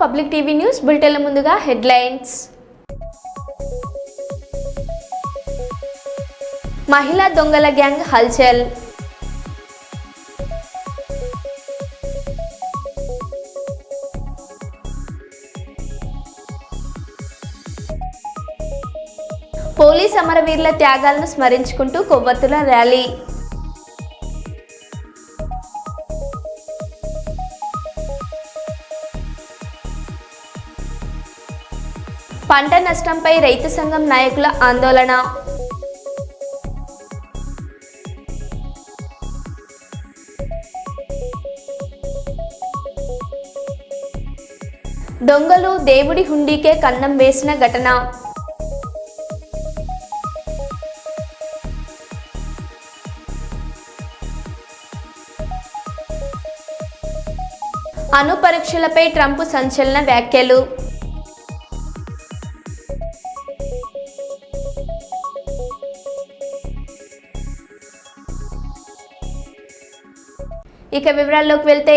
Public TV news బులెటిన్ల ముందుగా headlines. మహిళా దొంగల గ్యాంగ్ హల్చల్. పోలీస్ అమరవీరుల త్యాగాలను స్మరించుకుంటూ కొవ్వొత్తుల ర్యాలీ. పంట నష్టంపై రైతు సంఘం నాయకుల ఆందోళన. దొంగలు దేవుడి హుండీకే కన్నం వేసిన ఘటన. అణు పరీక్షలపై ట్రంప్ సంచలన వ్యాఖ్యలు. ఇక వివరాల్లోకి వెళ్తే,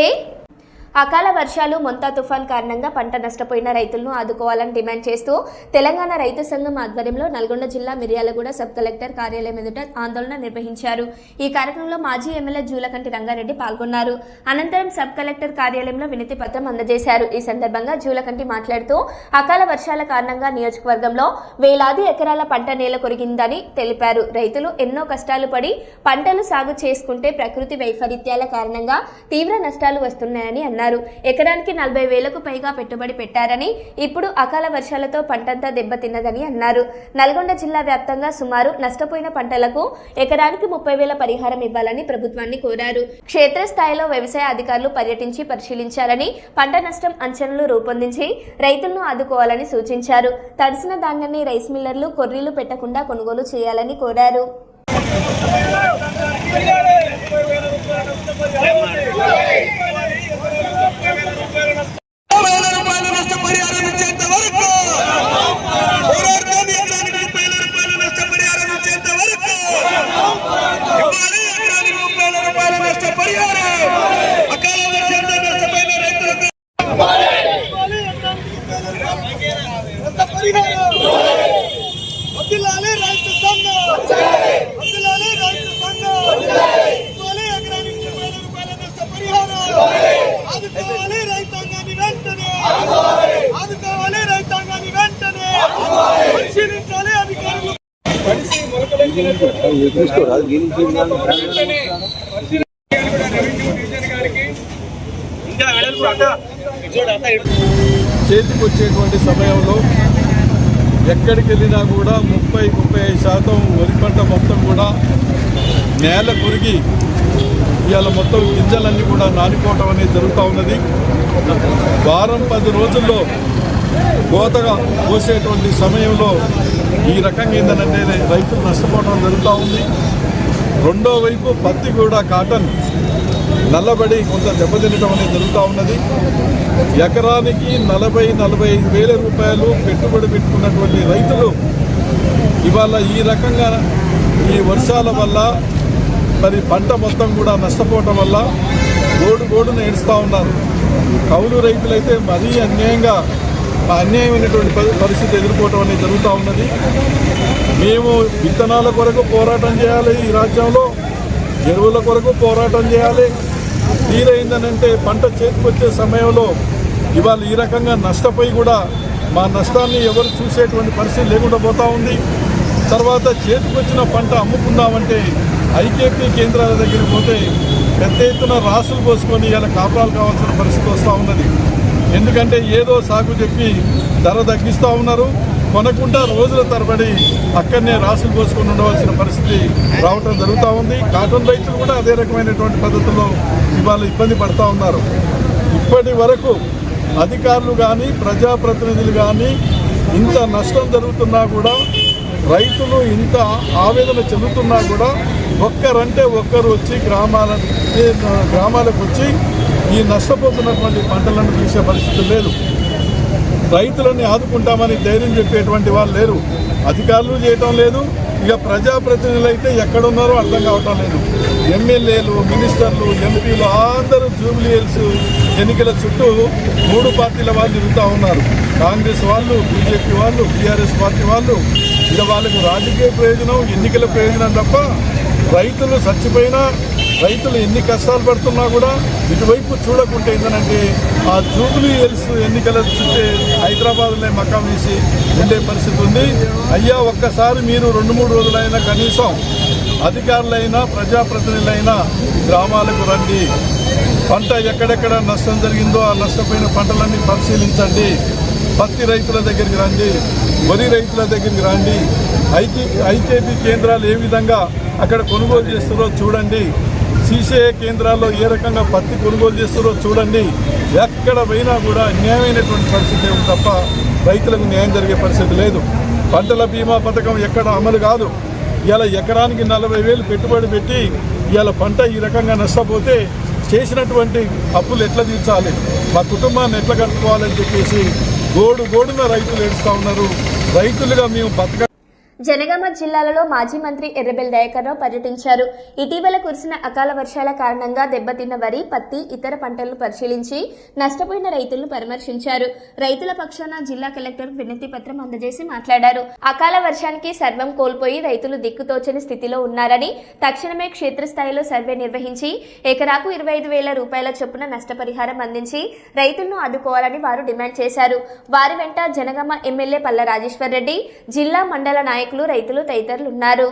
అకాల వర్షాలు మొంతా తుఫాన్ కారణంగా పంట నష్టపోయిన రైతులను ఆదుకోవాలని డిమాండ్ చేస్తూ తెలంగాణ రైతు సంఘం ఆధ్వర్యంలో నల్గొండ జిల్లా మిర్యాలగూడ సబ్ కలెక్టర్ కార్యాలయం ఎదుట ఆందోళన నిర్వహించారు. ఈ కార్యక్రమంలో మాజీ ఎమ్మెల్యే జూలకంటి రంగారెడ్డి పాల్గొన్నారు. అనంతరం సబ్ కలెక్టర్ కార్యాలయంలో వినతి పత్రం అందజేశారు. ఈ సందర్భంగా జూలకంటి మాట్లాడుతూ అకాల వర్షాల కారణంగా నియోజకవర్గంలో వేలాది ఎకరాల పంట నేల కొరిగిందని తెలిపారు. రైతులు ఎన్నో కష్టాలు పడి పంటలు సాగు చేసుకుంటే ప్రకృతి వైపరీత్యాల కారణంగా తీవ్ర నష్టాలు వస్తున్నాయని అన్నారు. ఎకరానికి 40,000కు పైగా పెట్టుబడి పెట్టారని, ఇప్పుడు అకాల వర్షాలతో పంటంతా దెబ్బతిన్నదని అన్నారు. నల్గొండ జిల్లా వ్యాప్తంగా సుమారు నష్టపోయిన పంటలకు ఎకరానికి 30,000 పరిహారం ఇవ్వాలని ప్రభుత్వాన్ని కోరారు. క్షేత్రస్థాయిలో వ్యవసాయ అధికారులు పర్యటించి పరిశీలించాలని, పంట నష్టం అంచనాలు రూపొందించి రైతులను ఆదుకోవాలని సూచించారు. తడిసిన ధాన్యాన్ని రైస్ మిల్లర్లు కొర్రీలు పెట్టకుండా కొనుగోలు చేయాలని కోరారు. చేతికి వచ్చేటువంటి సమయంలో ఎక్కడికి వెళ్ళినా కూడా 30-35% వరి పంట మొత్తం కూడా నేల కొరిగి ఇవాళ మొత్తం గింజలన్నీ కూడా నానిపోవటం అనేది జరుగుతూ ఉన్నది. వారం 10 రోజుల్లో కోతగా కోసేటువంటి సమయంలో ఈ రకంగా ఏంటంటే రైతులు నష్టపోవడం జరుగుతూ ఉంది. రెండో వైపు పత్తి కూడా కాటన్ నల్లబడి కొంత దెబ్బతినటం అనేది జరుగుతూ ఉన్నది. ఎకరానికి 40-45 వేల రూపాయలు పెట్టుబడి పెట్టుకున్నటువంటి రైతులు ఇవాళ ఈ రకంగా ఈ వర్షాల వల్ల మరి పంట మొత్తం కూడా నష్టపోవటం వల్ల గోడును ఏడుస్తూ ఉన్నారు. కౌలు రైతులైతే మరీ అన్యాయమైనటువంటి పరిస్థితి ఎదుర్కోవటం అనేది జరుగుతూ ఉన్నది. మేము విత్తనాల కొరకు పోరాటం చేయాలి, ఈ రాజ్యంలో ఎరువుల కొరకు పోరాటం చేయాలి. తీరైందనంటే పంట చేతికొచ్చే సమయంలో ఇవాళ ఈ రకంగా నష్టపోయి కూడా మా నష్టాన్ని ఎవరు చూసేటువంటి పరిస్థితి లేకుండా పోతూ ఉంది. తర్వాత చేతికొచ్చిన పంట అమ్ముకుందామంటే ఐకేపీ కేంద్రాల దగ్గరికి పోతే పెద్ద ఎత్తున రాసులు పోసుకొని ఇలా కాపురాలు కావాల్సిన పరిస్థితి వస్తూ ఉన్నది. ఎందుకంటే ఏదో సాగు చెప్పి ధర తగ్గిస్తూ ఉన్నారు, కొనకుండా రోజుల తరబడి అక్కడనే రాసులు పోసుకొని ఉండవలసిన పరిస్థితి రావటం జరుగుతూ ఉంది. కాటన్ రైతులు కూడా అదే రకమైనటువంటి పద్ధతుల్లో ఇవాళ ఇబ్బంది పడుతూ ఉన్నారు. ఇప్పటి వరకు అధికారులు కానీ ప్రజాప్రతినిధులు కానీ ఇంత నష్టం జరుగుతున్నా కూడా, రైతులు ఇంత ఆవేదన చెందుతున్నా కూడా ఒక్కరు వచ్చి గ్రామాలకు వచ్చి ఈ నష్టపోతున్నటువంటి పంటలను తీసే పరిస్థితి లేదు. రైతులని ఆదుకుంటామని ధైర్యం చెప్పేటువంటి వాళ్ళు లేరు. అధికారులు చేయటం లేదు, ఇక ప్రజాప్రతినిధులు అయితే ఎక్కడున్నారో అర్థం కావటం లేదు. ఎమ్మెల్యేలు, మినిస్టర్లు, ఎంపీలు అందరూ జూబ్లీ హిల్స్ ఎన్నికల చుట్టూ 3 పార్టీల వాళ్ళు తిరుగుతూ ఉన్నారు. కాంగ్రెస్ వాళ్ళు, బీజేపీ వాళ్ళు, టీఆర్ఎస్ పార్టీ వాళ్ళు. ఇక వాళ్ళకు రాజకీయ ప్రయోజనం, ఎన్నికల ప్రయోజనం తప్ప రైతులు చచ్చిపోయినా, రైతులు ఎన్ని కష్టాలు పడుతున్నా కూడా ఇటువైపు చూడకుంటే ఏంటంటే ఆ జూబ్లీ హిల్స్ ఎన్నికల చుట్టే హైదరాబాద్లో మకాం వేసి ఉండే పరిస్థితి ఉంది. అయ్యా, ఒక్కసారి మీరు 2-3 రోజులైనా కనీసం అధికారులైనా ప్రజాప్రతినిధులైనా గ్రామాలకు రండి. పంట ఎక్కడెక్కడ నష్టం జరిగిందో ఆ నష్టపోయిన పంటలన్నీ పరిశీలించండి. పత్తి రైతుల దగ్గరికి రండి, వరి రైతుల దగ్గరికి రండి. ఐకేపీ కేంద్రాలు ఏ విధంగా అక్కడ కొనుగోలు చేస్తారో చూడండి. సీసీఐ కేంద్రాల్లో ఏ రకంగా పత్తి కొనుగోలు చేస్తారో చూడండి. ఎక్కడ పోయినా కూడా అన్యాయమైనటువంటి పరిస్థితి ఉంది తప్ప రైతులకు న్యాయం జరిగే పరిస్థితి లేదు. పంటల బీమా పథకం ఎక్కడ అమలు కాదు. ఇలా ఎకరానికి 40,000 పెట్టుబడి పెట్టి ఇవాళ పంట ఈ రకంగా నష్టపోతే చేసినటువంటి అప్పులు ఎట్లా తీర్చాలి, మా కుటుంబాన్ని ఎట్లా కట్టుకోవాలని చెప్పేసి గోడున రైతులు ఏడుస్తూ ఉన్నారు. రైతులుగా మేము జనగామ జిల్లాలలో మాజీ మంత్రి ఎర్రబెల్లి దయాకర్రావు పర్యటించారు. ఇటీవల కురిసిన అకాల వర్షాల కారణంగా దెబ్బతిన్న వరి, పత్తి, ఇతర పంటలను పరిశీలించి నష్టపోయిన రైతులను పరామర్శించారు. రైతుల పక్షాన జిల్లా కలెక్టర్ వినతి పత్రం అందజేసి మాట్లాడారు. అకాల వర్షానికి సర్వం కోల్పోయి రైతులు దిక్కుతోచని స్థితిలో ఉన్నారని, తక్షణమే క్షేత్రస్థాయిలో సర్వే నిర్వహించి ఎకరాకు 25,000 రూపాయల చొప్పున నష్టపరిహారం అందించి రైతులను ఆదుకోవాలని వారు డిమాండ్ చేశారు. వారి వెంట జనగామ ఎమ్మెల్యే పల్ల రాజేశ్వర్ రెడ్డి, జిల్లా మండల నాయకులు, రైతులు తదితరులు ఉన్నారు.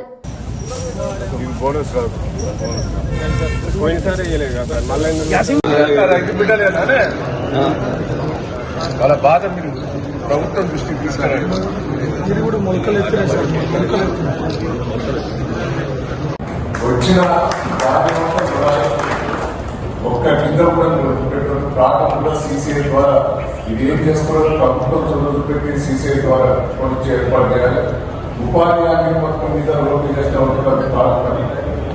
వాళ్ళ బాధ మీరు ప్రభుత్వం దృష్టికి తీసుకురండి. వచ్చిన ఒక్క కింద కూడా ప్రాంతంలో సీసీఐ ద్వారా ఇది ఏం చేసుకోవాలని ప్రభుత్వం చదువు పెట్టి సీసీఐ ద్వారా కొనిచ్చే ఏర్పాటు చేయాలి. ఉపాధి హామీ పథకం మీద రోడ్డు చేసిన ఉంటుంది కాదని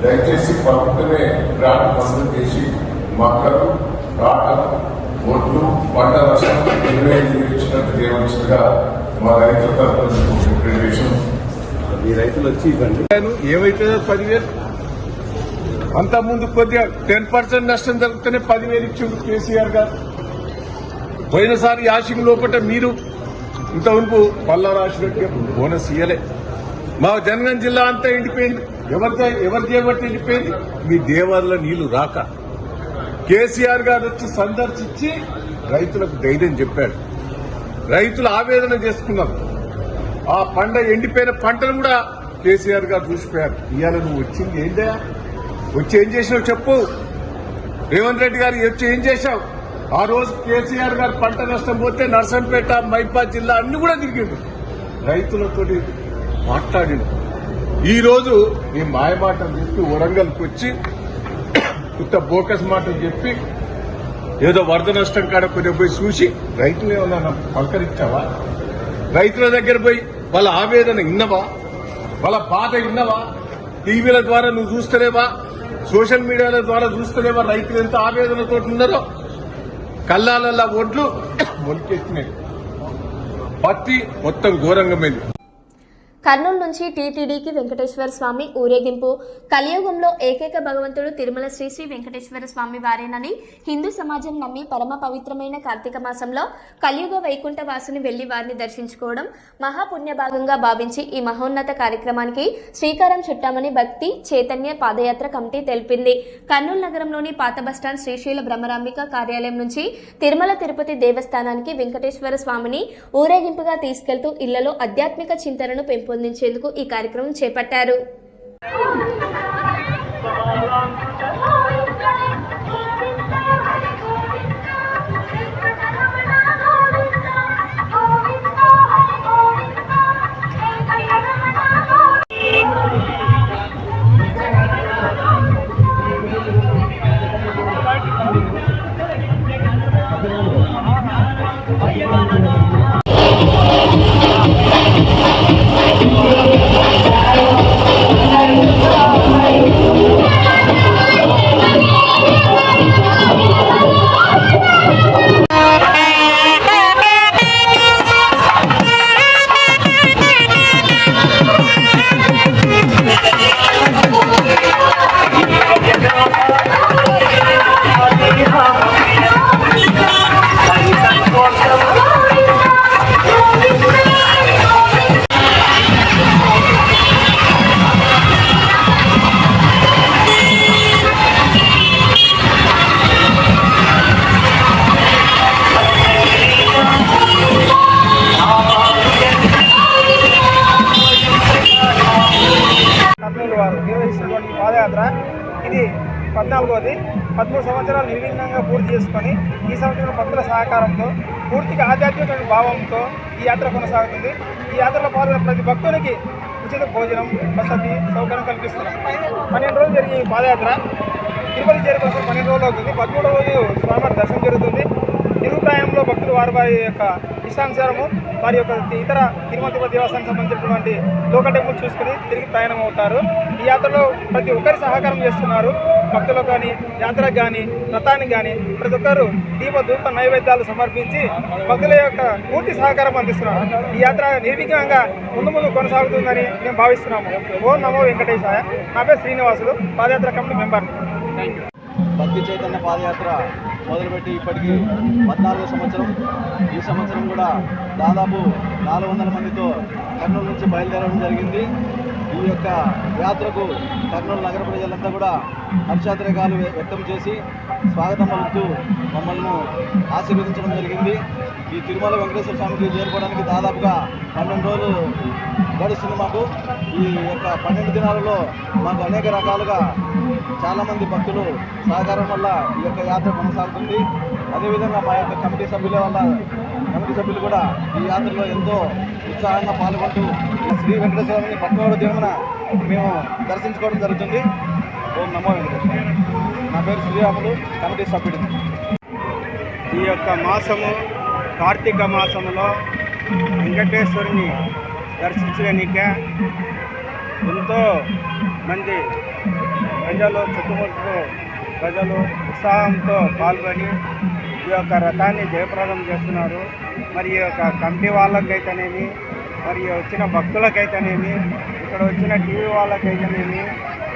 దయచేసి ప్రభుత్వమే గ్రాంట్ మంజూరు చేసి మొక్కలు, కాటలు, ఒడ్లు, పంట నష్టం 25,000 ఇచ్చినట్టు చేయవలసిందిగా మా రైతుల తరఫున రిప్రజెంటేషన్. ఈ రైతులు వచ్చి ఇవ్వండి. ఏమైతే 10,000 అంతకుముందు కొద్దిగా 10% నష్టం జరుగుతూనే 10,000 ఇచ్చిండు కేసీఆర్ గారు. పోయినసారి యాసింగ్ లోపల మీరు ఇంతవరకు పల్లా రాసినట్టుగా బోనస్ ఇయ్యలే. మా జనగాం జిల్లా అంతా ఎండిపోయింది. ఎవరి చేయబట్టి ఎండిపోయింది? మీ దేవాల నీళ్లు రాక. కేసీఆర్ గారు వచ్చి సందర్శించి రైతులకు ధైర్యం చెప్పాడు. రైతులు ఆవేదన చేసుకున్నారు. ఆ ఎండిపోయిన పంటను కూడా కేసీఆర్ గారు చూసిపోయారు. ఇవాళ నువ్వు వచ్చింది ఏంటయా? వచ్చి ఏం చేసినావు చెప్పు. రేవంత్ రెడ్డి గారు వచ్చి ఏం చేశావు? ఆ రోజు కేసీఆర్ గారు పంట నష్టం పోతే నర్సంపేట, మైబాద్ జిల్లా అన్ని కూడా తిరిగిండు, రైతులతో మాట్లాడిండు. ఈ రోజు నీ మాయమాటలు చెప్పి వరంగల్కి వచ్చి ఇంత బోకస్ మాటలు చెప్పి ఏదో వరద నష్టం కాడ కొద్దిగా పోయి చూసి రైతులు ఏమన్నా పలకరించావా? రైతుల దగ్గర పోయి వాళ్ళ ఆవేదన విన్నవా? వాళ్ళ బాధ విన్నవా? టీవీల ద్వారా నువ్వు చూస్తలేవా? సోషల్ మీడియాల ద్వారా చూస్తలేవా? రైతులు ఎంత ఆవేదనతో ఉన్నారో. కల్లాలల్లా ఒడ్లు మొలికెత్తినాయి, పత్తి మొత్తం ఘోరంగమైంది. కర్నూలు నుంచి టీటీడీకి వెంకటేశ్వర స్వామి ఊరేగింపు. కలియుగంలో ఏకైక భగవంతుడు తిరుమల శ్రీ శ్రీ వెంకటేశ్వర స్వామి వారేనని హిందూ సమాజం నమ్మి పరమ పవిత్రమైన కార్తీక మాసంలో కలియుగ వైకుంఠ వాసుని వెళ్లి వారిని దర్శించుకోవడం మహాపుణ్యభాగంగా భావించి ఈ మహోన్నత కార్యక్రమానికి శ్రీకారం చుట్టామని భక్తి చైతన్య పాదయాత్ర కమిటీ తెలిపింది. కర్నూలు నగరంలోని పాత బస్టాండ్ శ్రీశైల బ్రహ్మరాంబిక కార్యాలయం నుంచి తిరుమల తిరుపతి దేవస్థానానికి వెంకటేశ్వర స్వామిని ఊరేగింపుగా తీసుకెళ్తూ ఇళ్లలో ఆధ్యాత్మిక చింతనను పెంపొందించేందుకు ఈ కార్యక్రమం చేపట్టారు. ఇది 14వది. 13 సంవత్సరాలు నిర్విఘ్నంగా పూర్తి చేసుకొని ఈ సంవత్సరం భక్తుల సహకారంతో పూర్తిగా ఆధ్యాత్మిక భావంతో ఈ యాత్ర కొనసాగుతుంది. ఈ యాత్రలో పాల్గొన్న ప్రతి భక్తునికి ఉచిత భోజనం, వసతి సౌకర్యం కల్పిస్తున్నాం. 12 రోజులు జరిగే ఈ పాదయాత్ర తిరుపతి చేరే కోసం 12 రోజులు అవుతుంది. 13వ రోజు స్వామివారి దర్శనం జరుగుతుంది. నిరుప్రాయంలో భక్తులు వారి యొక్క ఇష్టానుసారము వారి యొక్క ఇతర తిరుమల దేవస్థానం సంబంధించినటువంటి లోకల్ టెంపుల్ చూసుకుని తిరిగి ప్రయాణం అవుతారు. ఈ యాత్రలో ప్రతి ఒక్కరి సహకారం చేస్తున్నారు. భక్తులకు కానీ, యాత్రకు కానీ, వ్రతానికి కానీ ప్రతి ఒక్కరు ధూప నైవేద్యాలు సమర్పించి భక్తుల యొక్క పూర్తి సహకారం అందిస్తున్నారు. ఈ యాత్ర నిర్విఘ్నంగా ముందు కొనసాగుతుందని మేము భావిస్తున్నాము. ఓం నమో వెంకటేశాయ. నా పేరు శ్రీనివాసులు, పాదయాత్ర కమిటీ మెంబర్. భక్తి చైతన్య పాదయాత్ర మొదలుపెట్టి ఇప్పటికీ 14వ సంవత్సరం. ఈ సంవత్సరం కూడా దాదాపు 400 మందితో కర్నూలు నుంచి బయలుదేరడం జరిగింది. ఈ యొక్క యాత్రకు కర్నూలు నగర ప్రజలంతా కూడా హర్షాతిరేకాలు వ్యక్తం చేసి స్వాగతం పలుకుతూ మమ్మల్ని ఆశీర్వదించడం జరిగింది. ఈ తిరుమల వెంకటేశ్వర స్వామికి చేరుకోవడానికి దాదాపుగా 12 రోజులు గడుస్తుంది మాకు. ఈ యొక్క 12 దినాలలో మాకు అనేక రకాలుగా చాలామంది భక్తులు సహకారం వల్ల ఈ యొక్క యాత్ర కొనసాగుతుంది. అదేవిధంగా మా యొక్క కమిటీ సభ్యులు కూడా ఈ యాత్రలో ఎంతో ఉత్సాహంగా పాల్గొంటూ శ్రీ వెంకటేశ్వరుని 13వ దినమున మేము దర్శించుకోవడం జరుగుతుంది. ఓం నమో వెంకటేశ్వర. నా పేరు శ్రీరాములు, కమిటీ సభ్యుడు. ఈ యొక్క మాసము కార్తీక మాసములో వెంకటేశ్వరుని దర్శించడానికే ఎంతో మంది చుట్టుముట్టు ప్రజలు ఉత్సాహంతో పాల్గొని ఈ యొక్క రథాన్ని జయప్రదం చేస్తున్నారు. మరి ఈ యొక్క కమిటీ వాళ్ళకైతేనేమి, మరి వచ్చిన భక్తులకైతేనేమి, ఇక్కడ వచ్చిన టీవీ వాళ్ళకైతేనేమి,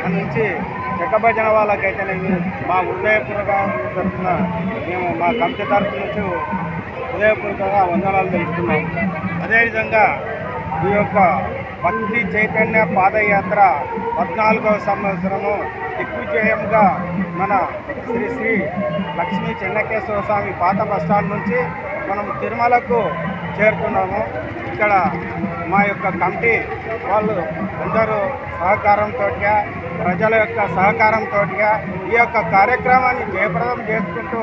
మన నుంచి చెక్క భజన వాళ్ళకైతేనేమి మా హృదయపూర్వక తరఫున మేము మా కమిటీ తరఫు నుంచి హృదయపూర్వకంగా వందనాలు తెలుపుతున్నాం. అదేవిధంగా ఈ యొక్క భక్తి చైతన్య పాదయాత్ర 14వ సంవత్సరము దిగ్విజయంగా మన శ్రీ లక్ష్మీ చెన్నకేశ్వర స్వామి పాత బస్టాండ్ నుంచి మనం తిరుమలకు చేరుకున్నాము. ఇక్కడ మా యొక్క కమిటీ వాళ్ళు అందరూ సహకారంతో, ప్రజల యొక్క సహకారంతో ఈ యొక్క కార్యక్రమాన్ని జయప్రదం చేసుకుంటూ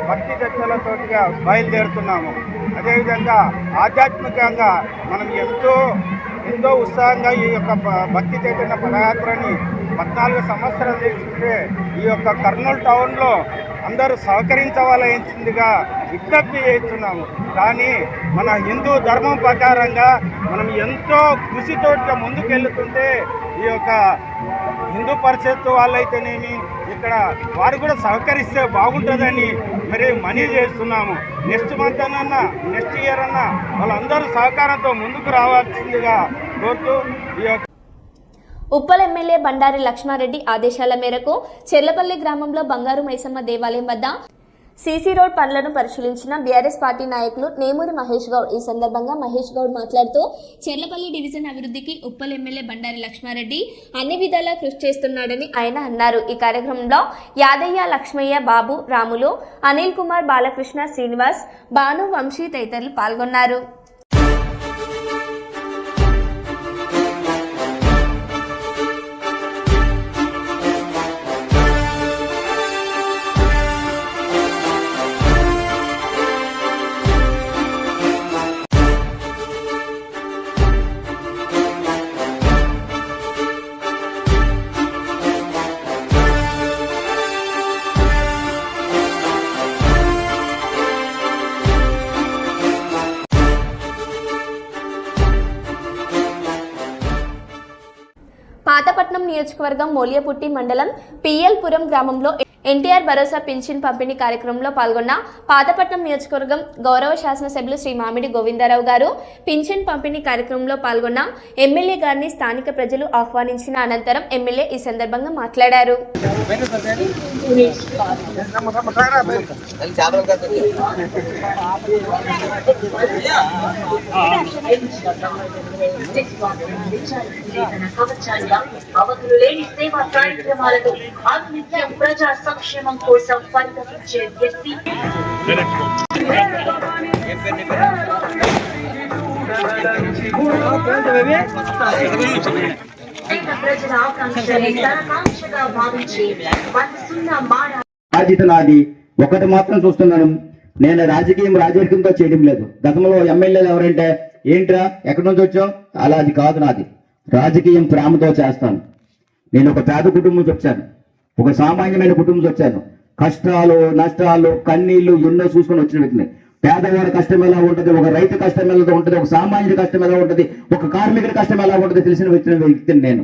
భక్తి చర్చలతోటిగా బయలుదేరుతున్నాము. అదేవిధంగా ఆధ్యాత్మికంగా మనం ఎంతో ఉత్సాహంగా ఈ యొక్క భక్తి చైతన్య పదయాత్రని 14 సంవత్సరాలు తీసుకుంటే ఈ యొక్క కర్నూలు టౌన్లో అందరూ సహకరించవలసిందిగా విజ్ఞప్తి చేస్తున్నాము. కానీ మన హిందూ ధర్మం ప్రకారంగా మనం ఎంతో కృషితోటిగా ముందుకెళ్తుంటే ఈ యొక్క హిందూ పరిషత్ వాళ్ళైతేనేమి ఇక్కడ వారు కూడా సహకరిస్తే బాగుంటుందని మరి మనీ చేస్తున్నాము. నెక్స్ట్ మంత్ అన్నా నెక్స్ట్ ఇయర్ అన్నా వాళ్ళందరూ సహకారంతో ముందుకు రావాల్సిందిగా కోరుతూ ఈ యొక్క ఉప్పల్ ఎమ్మెల్యే బండారి లక్ష్మారెడ్డి ఆదేశాల మేరకు చెర్లపల్లి గ్రామంలో బంగారు మైసమ్మ దేవాలయం వద్ద సీసీ రోడ్ పనులను పరిశీలించిన బీఆర్ఎస్ పార్టీ నాయకులు నేమూరి మహేష్ గౌడ్. ఈ సందర్భంగా మహేష్ గౌడ్ మాట్లాడుతూ చెర్లపల్లి డివిజన్ అభివృద్ధికి ఉప్పల్ ఎమ్మెల్యే బండారి లక్ష్మారెడ్డి అన్ని విధాలా కృషి చేస్తున్నాడని ఆయన అన్నారు. ఈ కార్యక్రమంలో యాదయ్య, లక్ష్మయ్య, బాబు, రాములు, అనిల్ కుమార్, బాలకృష్ణ, శ్రీనివాస్, భాను, వంశీ తదితరులు పాల్గొన్నారు. పాతపట్నం నియోజకవర్గం మోలియపుట్టి మండలం పిఎల్పురం గ్రామంలో ఎన్టీఆర్ భరోసా పింఛన్ పంపిణీ కార్యక్రమంలో పాల్గొన్న పాతపట్నం నియోజకవర్గం గౌరవ శాసనసభ్యులు శ్రీ మామిడి గోవిందరావు గారు పింఛన్ పంపిణీ కార్యక్రమంలో పాల్గొన్న ఎమ్మెల్యే గారిని స్థానిక ప్రజలు ఆహ్వానించిన అనంతరం ఎమ్మెల్యే ఈ సందర్భంగా మాట్లాడారు. అవధులు లేని సేవా కార్యక్రమాలతో ఆత్మీయ ప్రజా సంక్షేమం కోసం పరితపించే వ్యక్తి పేద ప్రజల ఆకాంక్షని తన కాంక్షగా భావించి 1-0 మాడ బాధ్యత నాది. ఒకటి మాత్రం చూస్తున్నాను, నేను రాజకీయంతో చేయడం లేదు. గతంలో ఎమ్మెల్యేలు ఎవరంటే ఏంట్రా ఎక్కడి నుంచి వచ్చావు, అలా అది కాదు నాది. రాజకీయం ప్రేమతో చేస్తాను. నేను ఒక పేద కుటుంబం నుంచి వచ్చాను, ఒక సామాన్యమైన కుటుంబం నుంచి వచ్చాను. కష్టాలు నష్టాలు కన్నీళ్లు ఎన్నో చూసుకొని వచ్చిన వ్యక్తిని. పేదవాడి కష్టం ఎలా ఉంటుంది, ఒక రైతు కష్టం ఎలా ఉంటుంది, ఒక సామాన్యుడి కష్టం ఎలా ఉంటుంది, ఒక కార్మికుడి కష్టం ఎలా ఉంటుంది తెలిసిన వ్యక్తిని నేను.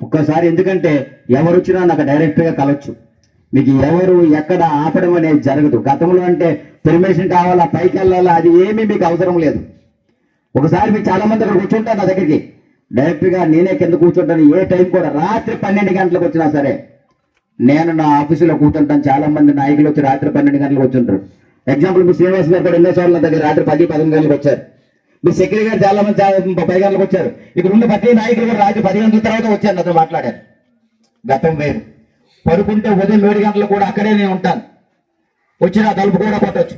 ఒక్కసారి ఎందుకంటే ఎవరు వచ్చినా నాకు డైరెక్ట్గా కలవచ్చు. మీకు ఎవరు ఎక్కడ ఆపడం అనేది జరగదు. గతంలో అంటే పెర్మిషన్ కావాలా, పైకి వెళ్ళాలా, అది ఏమీ మీకు అవసరం లేదు. ఒకసారి మీకు చాలా మంది అక్కడ కూర్చుంటారు నా దగ్గరికి, డైరెక్ట్గా నేనే కింద కూర్చుంటాను. ఏ టైం కూడా రాత్రి 12 గంటలకు వచ్చినా సరే నేను నా ఆఫీసులో కూర్చుంటాను. చాలా మంది నాయకులు వచ్చి రాత్రి 12 గంటలకు వచ్చుంటారు. ఎగ్జాంపుల్ మీ శ్రీనివాస్ గారు కూడా ఎన్నోసార్లు నా దగ్గర రాత్రి 10-11 గంటలకు వచ్చారు. మీ సెక్రటరీ గారు చాలా మంది 30 గంటలకు వచ్చారు. ఇక్కడ ఉన్న ప్రతి నాయకులు కూడా రాత్రి 10 గంటల తర్వాత వచ్చారు, నాతో మాట్లాడారు. గతం వేరు. పడుకుంటే ఉదయం 7 గంటలు కూడా అక్కడే నేను ఉంటాను. వచ్చిన తలుపు కూడా పట్టవచ్చు.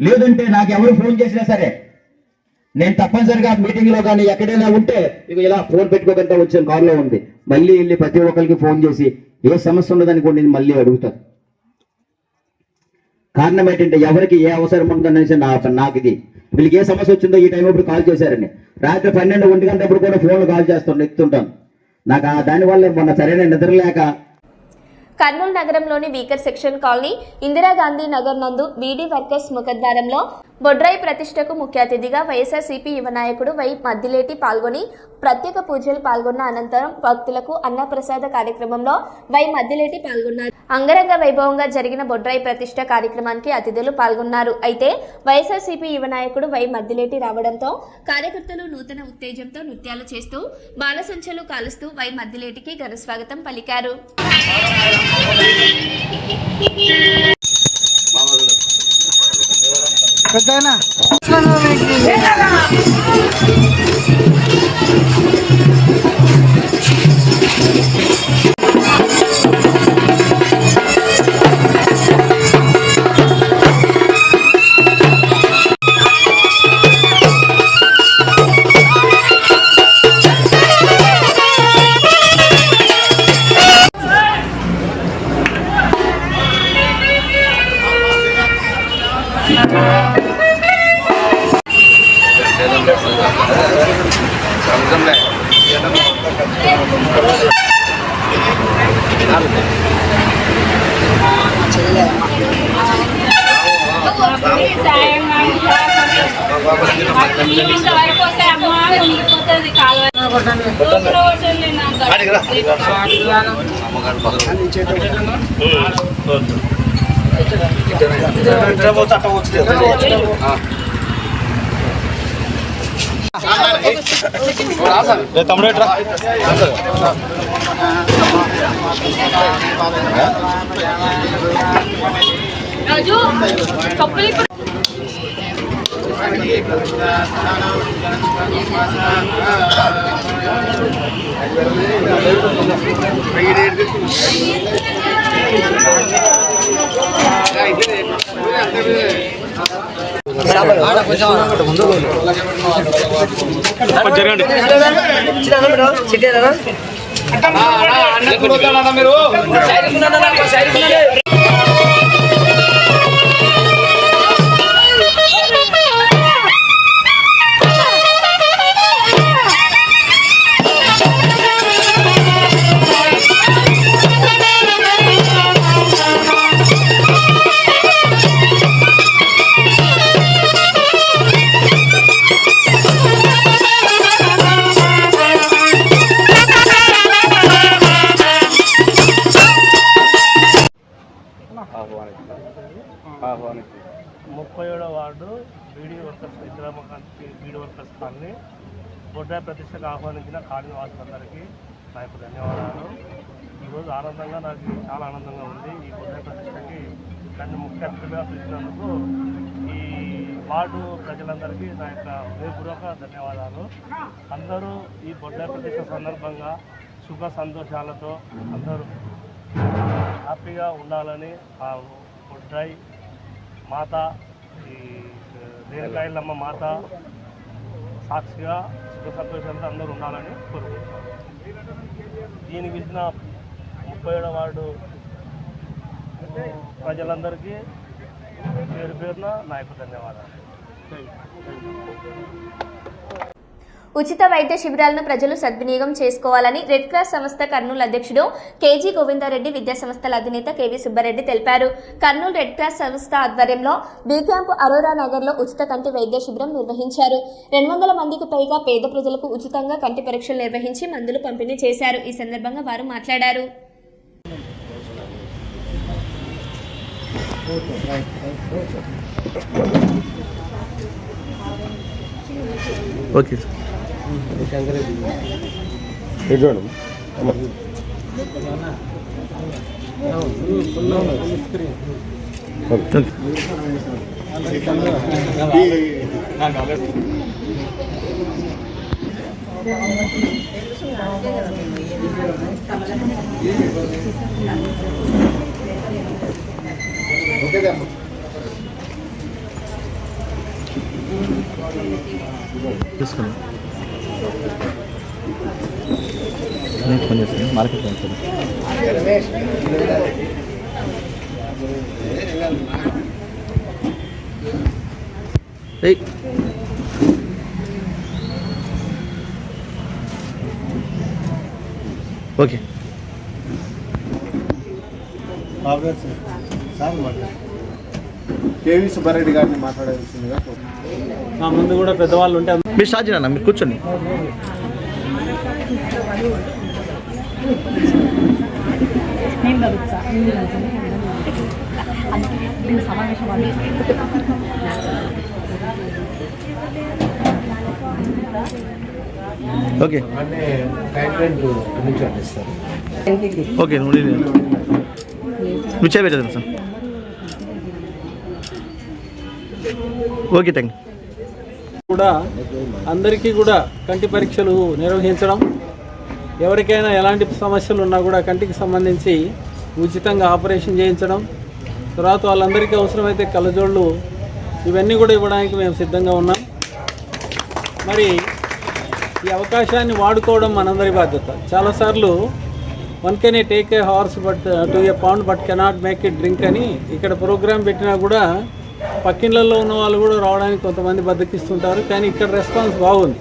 లేదంటే నాకు ఎవరు ఫోన్ చేసినా సరే నేను తప్పనిసరిగా మీటింగ్ లో కానీ ఎక్కడైనా ఉంటే ఇక ఇలా ఫోన్ పెట్టుకోకుండా వచ్చాను, కారులో ఉంది. మళ్ళీ వెళ్ళి ప్రతి ఒక్కరికి ఫోన్ చేసి ఏ సమస్య ఉన్నదనుకోండి నేను మళ్ళీ అడుగుతాను. కారణం ఏంటంటే ఎవరికి ఏ అవసరం ఉందనేసి నాకు ఇది వీళ్ళకి ఏ సమస్య వచ్చిందో ఈ టైం అప్పుడు కాల్ చేశారని రాత్రి 12-1 గంటప్పుడు కూడా ఫోన్లు కాల్ చేస్తాను, ఎత్తుంటాను. నాకు దానివల్ల మొన్న సరైన నిద్ర లేక కర్నూలు నగరంలోని weaker section colony Indira Gandhi Nagar నందు బీడీ వర్కర్స్ ముఖద్వారంలో బొడ్రాయి ప్రతిష్టకు ముఖ్య అతిథిగా వైఎస్ఆర్సీపీ యువ నాయకుడు వై మద్దిలేటి పాల్గొని ప్రత్యేక పూజలు పాల్గొన్న అనంతరం భక్తులకు అన్నప్రసాద కార్యక్రమంలో వై మద్దిలేటి పాల్గొన్నారు. అంగరంగ వైభవంగా జరిగిన బొడ్రాయి ప్రతిష్ట కార్యక్రమానికి అతిథులు పాల్గొన్నారు. అయితే వైఎస్ఆర్సీపీ యువ నాయకుడు వై మద్దిలేటి రావడంతో కార్యకర్తలు నూతన ఉత్తేజంతో నృత్యాలు చేస్తూ బాణసంచలు కాలుస్తూ వై మద్దిలేటికి ఘన స్వాగతం పలికారు. Ward beedi workers beedi workers colony బొడ్రాయి ప్రతిష్టకు ఆహ్వానించిన కాలనీ వాసులందరికీ నా యొక్క ధన్యవాదాలు. ఈరోజు ఆనందంగా నాకు చాలా ఆనందంగా ఉంది. ఈ బొడ్రాయి ప్రతిష్టకి నన్ను ముఖ్య అతిథిగా పిలిచినందుకు ఈ వార్డు ప్రజలందరికీ నా యొక్క హృదయపూర్వక ధన్యవాదాలు. అందరూ ఈ బొడ్రాయి ప్రతిష్ట సందర్భంగా సుఖ సంతోషాలతో అందరూ హ్యాపీగా ఉండాలని ఆ బొడ్రాయి మాత, ఈ రేణుకాయలమ్మ మాత సాక్షిగా సుఖ సంతోషాలతో అందరూ ఉండాలని కోరుకుంటున్నాను. దీనికి ఇచ్చిన 37వ వార్డు ప్రజలందరికీ పేరు పేరున నాయకు ధన్యవాదాలు. ఉచిత వైద్య శిబిరాలను ప్రజలు సద్వినియోగం చేసుకోవాలని రెడ్ క్రాస్ సంస్థ కర్నూలు అధ్యక్షుడు కేజీ గోవిందారెడ్డి, విద్యా సంస్థల అధినేత కేవీ సుబ్బారెడ్డి తెలిపారు. కర్నూలు రెడ్ క్రాస్ సంస్థ ఆధ్వర్యంలో బి క్యాంప్ అరోరా నగర్లో ఉచిత కంటి వైద్య శిబిరం నిర్వహించారు. 200 మందికి పైగా పేద ప్రజలకు ఉచితంగా కంటి పరీక్షలు నిర్వహించి మందులు పంపిణీ చేశారు. ఈ సందర్భంగా వారు మాట్లాడారు. ఓకే తీసుకున్నాం ఫోన్ చేస్తాను మార్కెట్ వెళ్తాను. ఓకే కేవీ సుబ్బారెడ్డి గారిని మాట్లాడాల్సిందిగా. నా ముందు కూడా పెద్దవాళ్ళు ఉంటే మీరు స్టార్ట్ చేయండి, మీరు కూర్చోండి. ఓకే ఓకే మీరు చేయబెట్టండి సార్. Okay thank you. కూడా అందరికీ కూడా కంటి పరీక్షలు నిర్వహించడం, ఎవరికైనా ఎలాంటి సమస్యలు ఉన్నా కూడా కంటికి సంబంధించి ఉచితంగా ఆపరేషన్ చేయించడం, తర్వాత వాళ్ళందరికీ అవసరమైతే కళ్ళజోళ్ళు ఇవన్నీ కూడా ఇవ్వడానికి మేము సిద్ధంగా ఉన్నాం. మరి ఈ అవకాశాన్ని వాడుకోవడం మనందరి బాధ్యత. చాలాసార్లు one can A take a horse but to A pound but cannot make it drink అని ఇక్కడ ప్రోగ్రాం పెట్టినా కూడా పక్కిళ్ళల్లో ఉన్న వాళ్ళు కూడా రావడానికి కొంతమంది బద్దకిస్తుంటారు. కానీ ఇక్కడ రెస్పాన్స్ బాగుంది.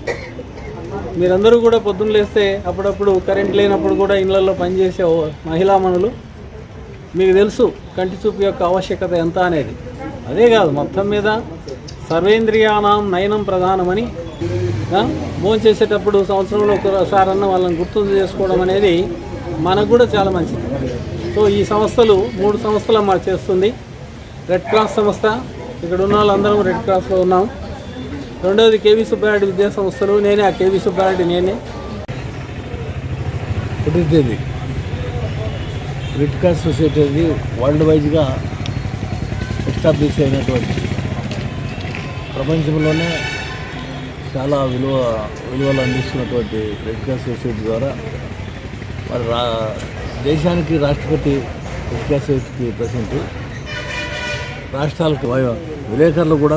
మీరందరూ కూడా పొద్దున్న లేస్తే అప్పుడప్పుడు కరెంట్ లేనప్పుడు కూడా ఇళ్లలో పనిచేసే మహిళామణులు, మీకు తెలుసు కంటి చూపు యొక్క ఆవశ్యకత ఎంత అనేది. అదే కాదు, మొత్తం మీద సర్వేంద్రియానాం నయనం ప్రధానమని భోజనం చేసేటప్పుడు సంవత్సరంలో ఒకసారన్నా వాళ్ళని గుర్తు చేసుకోవడం అనేది మనకు కూడా చాలా మంచిది. సో ఈ సంస్థలు 3 సంస్థలు మాకు చేస్తుంది. రెడ్ క్రాస్ సంస్థ, ఇక్కడ ఉన్న వాళ్ళందరం రెడ్ క్రాస్లో ఉన్నాం. రెండవది కేవీ సుబ్బారెడ్డి విద్యా సంస్థలు, నేనే ఆ కేవీ సుబ్బారెడ్డి నేనే. ఒకటి రెడ్ క్రాస్ సొసైటీ అనేది వరల్డ్ వైజ్గా ఎస్టాబ్లిష్ అయినటువంటి, ప్రపంచంలోనే చాలా విలువలు అందిస్తున్నటువంటి రెడ్ క్రాస్ సొసైటీ ద్వారా మరి దేశానికి రాష్ట్రపతి రెడ్ క్రాస్ సొసైటీకి ప్రెసిడెంట్, రాష్ట్రాలకు విలేకరులు కూడా,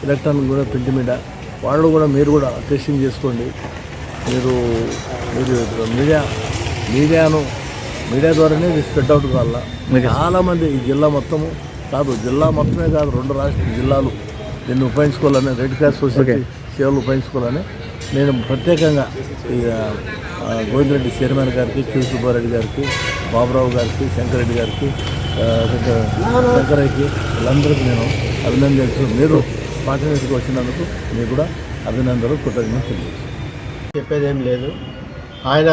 ఎలక్ట్రానిక్ కూడా, ప్రింట్ మీడియా వాళ్ళు కూడా, మీరు కూడా టెస్టింగ్ చేసుకోండి. మీరు మీడియా ద్వారానే ఇది స్ప్రెడ్ అవుట్ కావాలా. చాలామంది ఈ జిల్లా మొత్తము కాదు, జిల్లా మొత్తమే కాదు, 2 రాష్ట్ర జిల్లాలు దీన్ని ఉపయోగించుకోవాలని, రెడ్ క్రాస్ సొసైటీ సేవలు ఉపయోగించుకోవాలని నేను ప్రత్యేకంగా గోవిందరెడ్డి చైర్మన్ గారికి, కె సుబ్బారెడ్డి గారికి, బాబురావు గారికి, శంకరెడ్డి గారికి, శంకరయ్యకి, వీళ్ళందరికీ నేను అభినందించు. మీరు స్పాంటేనియస్గా వచ్చినందుకు మీకు కూడా అభినందనలు, కృతజ్ఞతలు. చెప్పేదేం లేదు. ఆయన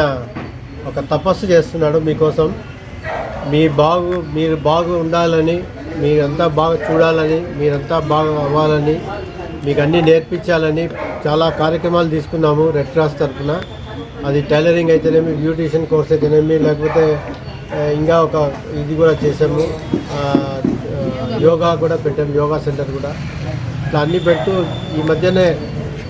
ఒక తపస్సు చేస్తున్నాడు మీకోసం. మీరు బాగు ఉండాలని, మీరంతా బాగా చూడాలని, మీరంతా బాగా అవ్వాలని, మీకు అన్నీ నేర్పించాలని చాలా కార్యక్రమాలు తీసుకున్నాము రెడ్ క్రాస్ తరఫున. అది టైలరింగ్ అయితేనేమి, బ్యూటీషియన్ కోర్స్ అయితేనేమి, లేకపోతే ఇంకా ఒక ఇది కూడా చేసాము, యోగా కూడా పెట్టాము, యోగా సెంటర్ కూడా. ఇట్లా అన్నీ పెడుతూ ఈ మధ్యనే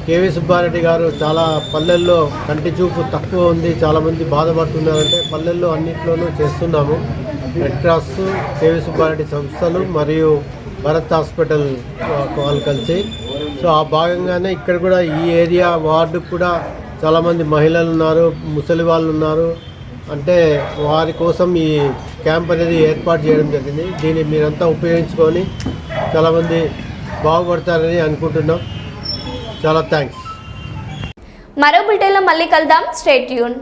కేవీ సుబ్బారెడ్డి గారు చాలా పల్లెల్లో కంటి చూపు తక్కువ ఉంది, చాలామంది బాధపడుతున్నారంటే పల్లెల్లో అన్నింటిలోనూ చేస్తున్నాము. రెడ్ క్రాస్, కేవీ సుబ్బారెడ్డి సంస్థలు మరియు భరత్ హాస్పిటల్ వాళ్ళు కలిసి సో ఆ భాగంగానే ఇక్కడ కూడా ఈ ఏరియా వార్డుకు కూడా చాలామంది మహిళలు ఉన్నారు, ముసలి వాళ్ళు ఉన్నారు. అంటే వారి కోసం ఈ క్యాంప్ అనేది ఏర్పాటు చేయడం జరిగింది. దీన్ని మీరంతా ఉపయోగించుకొని చాలామంది బాగుపడతారని అనుకుంటున్నాం. చాలా థ్యాంక్స్. మరో బులెటిన్లో మళ్ళీ కలుద్దాం. Stay tune.